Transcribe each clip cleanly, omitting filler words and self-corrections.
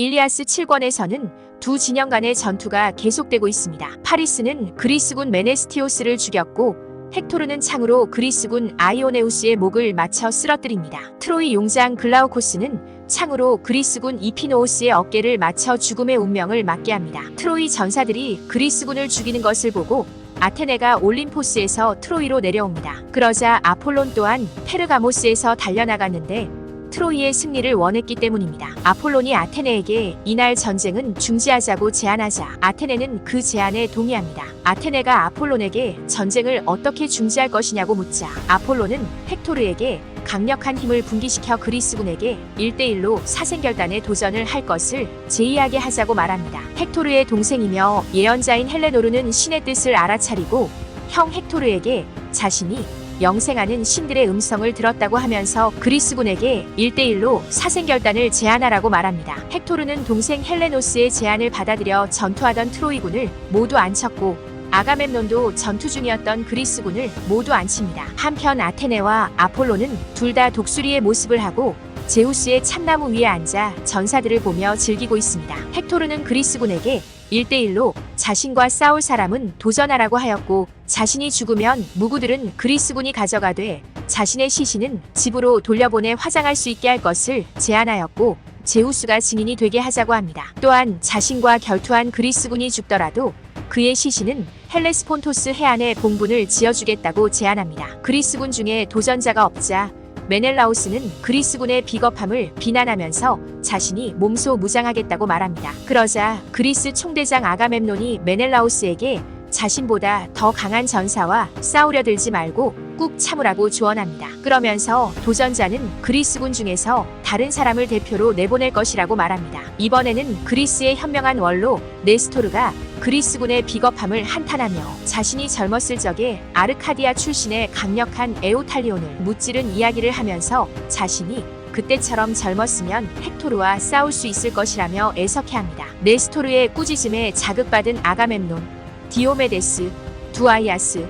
일리아스 7권에서는 두 진영 간의 전투가 계속되고 있습니다. 파리스는 그리스군 메네스티오스를 죽였고 헥토르는 창으로 그리스군 아이오네우스의 목을 맞춰 쓰러뜨립니다. 트로이 용장 글라우코스는 창으로 그리스군 이피노오스의 어깨를 맞춰 죽음의 운명을 맞게 합니다. 트로이 전사들이 그리스군을 죽이는 것을 보고 아테네가 올림포스에서 트로이로 내려옵니다. 그러자 아폴론 또한 페르가모스에서 달려나갔는데 트로이의 승리를 원했기 때문입니다. 아폴론이 아테네에게 이날 전쟁은 중지하자고 제안하자 아테네는 그 제안에 동의합니다. 아테네가 아폴론에게 전쟁을 어떻게 중지할 것이냐고 묻자 아폴론은 헥토르에게 강력한 힘을 분기시켜 그리스군에게 1대1로 사생결단에 도전을 할 것을 제의하게 하자고 말합니다. 헥토르의 동생이며 예언자인 헬레노르는 신의 뜻을 알아차리고 형 헥토르에게 자신이 영생하는 신들의 음성을 들었다고 하면서 그리스군에게 1대1로 사생결단을 제안하라고 말합니다. 헥토르는 동생 헬레노스의 제안을 받아들여 전투하던 트로이군을 모두 안쳤고 아가멤논도 전투 중이었던 그리스군을 모두 안칩니다. 한편 아테네와 아폴로는 둘 다 독수리의 모습을 하고 제우스의 참나무 위에 앉아 전사들을 보며 즐기고 있습니다. 헥토르는 그리스군에게 1대1로 자신과 싸울 사람은 도전하라고 하였고 자신이 죽으면 무구들은 그리스군이 가져가되 자신의 시신은 집으로 돌려보내 화장할 수 있게 할 것을 제안하였고 제우스가 증인이 되게 하자고 합니다. 또한 자신과 결투한 그리스군이 죽더라도 그의 시신은 헬레스폰토스 해안에 봉분을 지어주겠다고 제안합니다. 그리스군 중에 도전자가 없자 메넬라우스는 그리스군의 비겁함을 비난하면서 자신이 몸소 무장하겠다고 말합니다. 그러자 그리스 총대장 아가멤논이 메넬라우스에게 자신보다 더 강한 전사와 싸우려 들지 말고 꾹 참으라고 조언합니다. 그러면서 도전자는 그리스군 중에서 다른 사람을 대표로 내보낼 것이라고 말합니다. 이번에는 그리스의 현명한 원로 네스토르가 그리스군의 비겁함을 한탄하며 자신이 젊었을 적에 아르카디아 출신의 강력한 에오탈리온을 무찌른 이야기를 하면서 자신이 그때처럼 젊었으면 헥토르와 싸울 수 있을 것이라며 애석해합니다. 네스토르의 꾸짖음에 자극받은 아가멤논, 디오메데스, 두아이아스,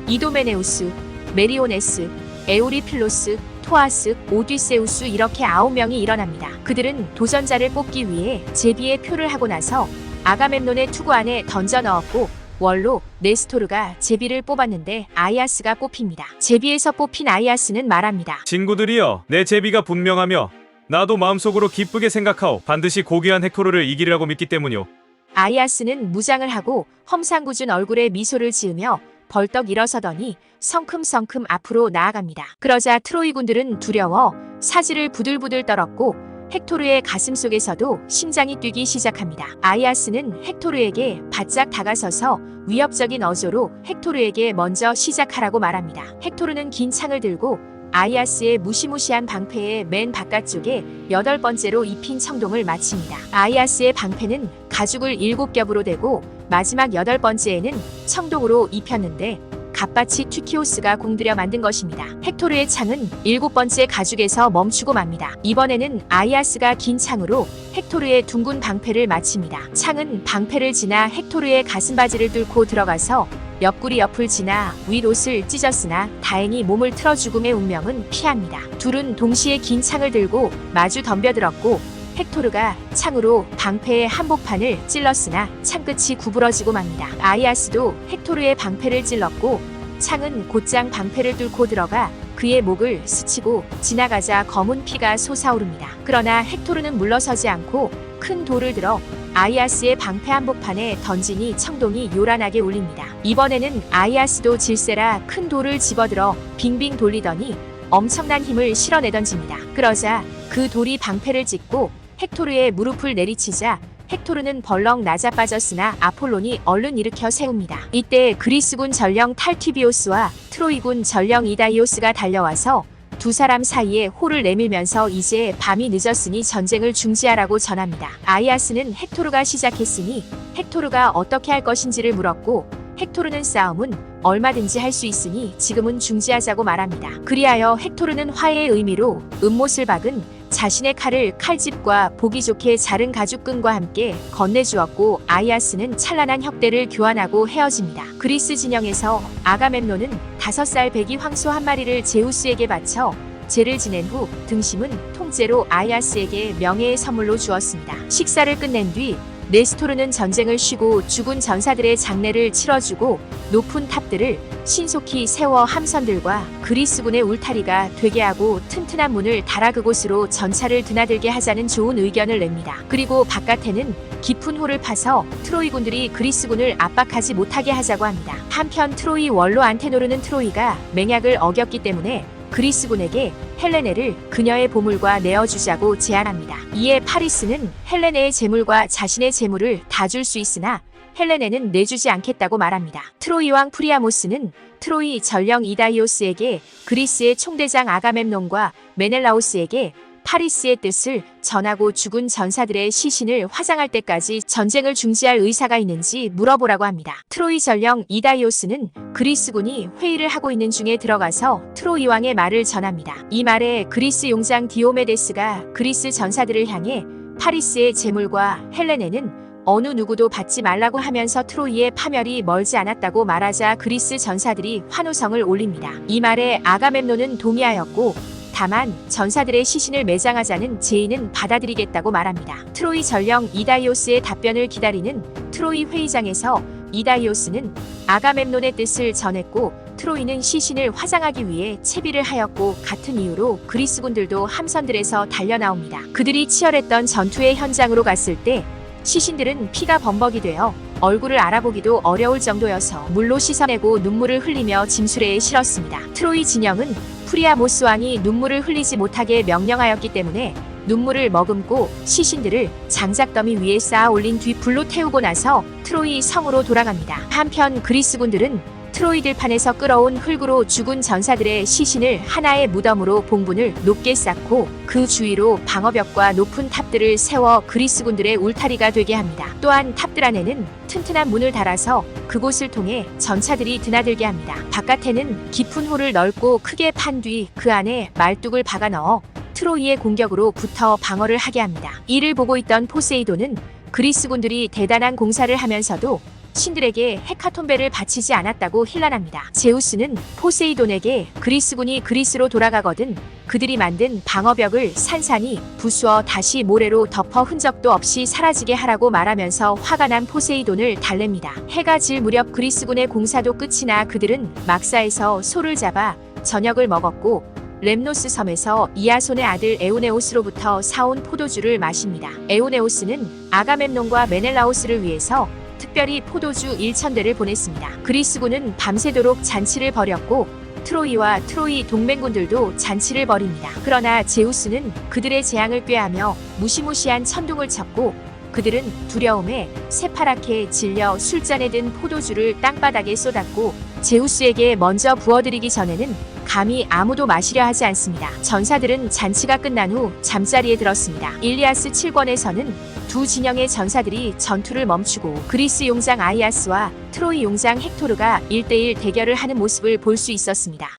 이도메네우스, 메리오네스, 에우리필로스, 토아스, 오디세우스 이렇게 9명이 일어납니다. 그들은 도전자를 뽑기 위해 제비의 표를 하고 나서 아가멤논의 투구 안에 던져 넣었고 원로 네스토르가 제비를 뽑았는데 아이아스가 뽑힙니다. 제비에서 뽑힌 아이아스는 말합니다. 친구들이여, 내 제비가 분명하며 나도 마음속으로 기쁘게 생각하오. 반드시 고귀한 헥토르를 이기리라고 믿기 때문이오. 아이아스는 무장을 하고 험상궂은 얼굴에 미소를 지으며 벌떡 일어서더니 성큼성큼 앞으로 나아갑니다. 그러자 트로이군들은 두려워 사지를 부들부들 떨었고 헥토르의 가슴 속에서도 심장이 뛰기 시작합니다. 아이아스는 헥토르에게 바짝 다가서서 위협적인 어조로 헥토르에게 먼저 시작하라고 말합니다. 헥토르는 긴 창을 들고 아이아스의 무시무시한 방패의 맨 바깥쪽에 8번째로 입힌 청동을 마칩니다. 아이아스의 방패는 가죽을 7겹으로 대고 마지막 8번째에는 청동으로 입혔는데 갓바치 튀키오스가 공들여 만든 것입니다. 헥토르의 창은 7번째 가죽에서 멈추고 맙니다. 이번에는 아이아스가 긴 창으로 헥토르의 둥근 방패를 마칩니다. 창은 방패를 지나 헥토르의 가슴바지를 뚫고 들어가서 옆구리 옆을 지나 윗옷을 찢었으나 다행히 몸을 틀어 죽음의 운명은 피합니다. 둘은 동시에 긴 창을 들고 마주 덤벼들었고 헥토르가 창으로 방패의 한복판을 찔렀으나 창끝이 구부러지고 맙니다. 아이아스도 헥토르의 방패를 찔렀고 창은 곧장 방패를 뚫고 들어가 그의 목을 스치고 지나가자 검은 피가 솟아오릅니다. 그러나 헥토르는 물러서지 않고 큰 돌을 들어 아이아스의 방패 한복판에 던지니 청동이 요란하게 울립니다. 이번에는 아이아스도 질세라 큰 돌을 집어들어 빙빙 돌리더니 엄청난 힘을 실어내던집니다. 그러자 그 돌이 방패를 찢고 헥토르의 무릎을 내리치자 헥토르는 벌렁 낮아빠졌으나 아폴론이 얼른 일으켜 세웁니다. 이때 그리스군 전령 탈튀비오스와 트로이군 전령 이다이오스가 달려와서 두 사람 사이에 호를 내밀면서 이제 밤이 늦었으니 전쟁을 중지하라고 전합니다. 아이아스는 헥토르가 시작했으니 헥토르가 어떻게 할 것인지를 물었고 헥토르는 싸움은 얼마든지 할 수 있으니 지금은 중지하자고 말합니다. 그리하여 헥토르는 화해의 의미로 은못을 박은 자신의 칼을 칼집과 보기 좋게 자른 가죽끈과 함께 건네주었고 아이아스는 찬란한 혁대를 교환하고 헤어집니다. 그리스 진영에서 아가멤논은 5살 배기 황소 한 마리를 제우스에게 바쳐 제를 지낸 후 등심은 통째 첫째로 아이아스에게 명예의 선물로 주었습니다. 식사를 끝낸 뒤 네스토르는 전쟁을 쉬고 죽은 전사들의 장례를 치러주고 높은 탑들을 신속히 세워 함선들과 그리스군의 울타리가 되게 하고 튼튼한 문을 달아 그곳으로 전차를 드나들게 하자는 좋은 의견을 냅니다. 그리고 바깥에는 깊은 홀을 파서 트로이군들이 그리스군을 압박하지 못하게 하자고 합니다. 한편 트로이 원로 안테노르는 트로이가 맹약을 어겼기 때문에 그리스군에게 헬레네를 그녀의 보물과 내어주자고 제안합니다. 이에 파리스는 헬레네의 재물과 자신의 재물을 다 줄 수 있으나 헬레네는 내주지 않겠다고 말합니다. 트로이 왕 프리아모스는 트로이 전령 이다이오스에게 그리스의 총대장 아가멤논과 메넬라오스에게 파리스의 뜻을 전하고 죽은 전사들의 시신을 화장할 때까지 전쟁을 중지할 의사가 있는지 물어보라고 합니다. 트로이 전령 이다이오스는 그리스군이 회의를 하고 있는 중에 들어가서 트로이 왕의 말을 전합니다. 이 말에 그리스 용장 디오메데스가 그리스 전사들을 향해 파리스의 재물과 헬레네는 어느 누구도 받지 말라고 하면서 트로이의 파멸이 멀지 않았다고 말하자 그리스 전사들이 환호성을 올립니다. 이 말에 아가멤논은 동의하였고 다만 전사들의 시신을 매장하자는 제의는 받아들이겠다고 말합니다. 트로이 전령 이다이오스의 답변을 기다리는 트로이 회의장에서 이다이오스는 아가멤논의 뜻을 전했고 트로이는 시신을 화장하기 위해 채비를 하였고 같은 이유로 그리스군들도 함선들에서 달려나옵니다. 그들이 치열했던 전투의 현장으로 갔을 때 시신들은 피가 범벅이 되어 얼굴을 알아보기도 어려울 정도여서 물로 씻어내고 눈물을 흘리며 짐수레에 실었습니다. 트로이 진영은 프리아모스 왕이 눈물을 흘리지 못하게 명령하였기 때문에 눈물을 머금고 시신들을 장작더미 위에 쌓아 올린 뒤 불로 태우고 나서 트로이 성으로 돌아갑니다. 한편 그리스군들은 트로이 들판에서 끌어온 흙으로 죽은 전사들의 시신을 하나의 무덤으로 봉분을 높게 쌓고 그 주위로 방어벽과 높은 탑들을 세워 그리스군들의 울타리가 되게 합니다. 또한 탑들 안에는 튼튼한 문을 달아서 그곳을 통해 전차들이 드나들게 합니다. 바깥에는 깊은 홀을 넓고 크게 판 뒤 그 안에 말뚝을 박아 넣어 트로이의 공격으로 붙어 방어를 하게 합니다. 이를 보고 있던 포세이돈은 그리스군들이 대단한 공사를 하면서도 신들에게 헤카톤베를 바치지 않았다고 힐난합니다. 제우스는 포세이돈에게 그리스군이 그리스로 돌아가거든 그들이 만든 방어벽을 산산이 부수어 다시 모래로 덮어 흔적도 없이 사라지게 하라고 말하면서 화가 난 포세이돈을 달랩니다. 해가 질 무렵 그리스군의 공사도 끝이 나 그들은 막사에서 소를 잡아 저녁을 먹었고 렘노스 섬에서 이아손의 아들 에우네오스로부터 사온 포도주를 마십니다. 에우네오스는 아가멤논과 메넬라오스를 위해서 특별히 포도주 1000대를 보냈습니다. 그리스군은 밤새도록 잔치를 벌였고 트로이와 트로이 동맹군들도 잔치를 벌입니다. 그러나 제우스는 그들의 재앙을 꾀하며 무시무시한 천둥을 쳤고 그들은 두려움에 새파랗게 질려 술잔에 든 포도주를 땅바닥에 쏟았고 제우스에게 먼저 부어드리기 전에는 감히 아무도 마시려 하지 않습니다. 전사들은 잔치가 끝난 후 잠자리에 들었습니다. 일리아스 7권에서는 두 진영의 전사들이 전투를 멈추고 그리스 용장 아이아스와 트로이 용장 헥토르가 1대1 대결을 하는 모습을 볼 수 있었습니다.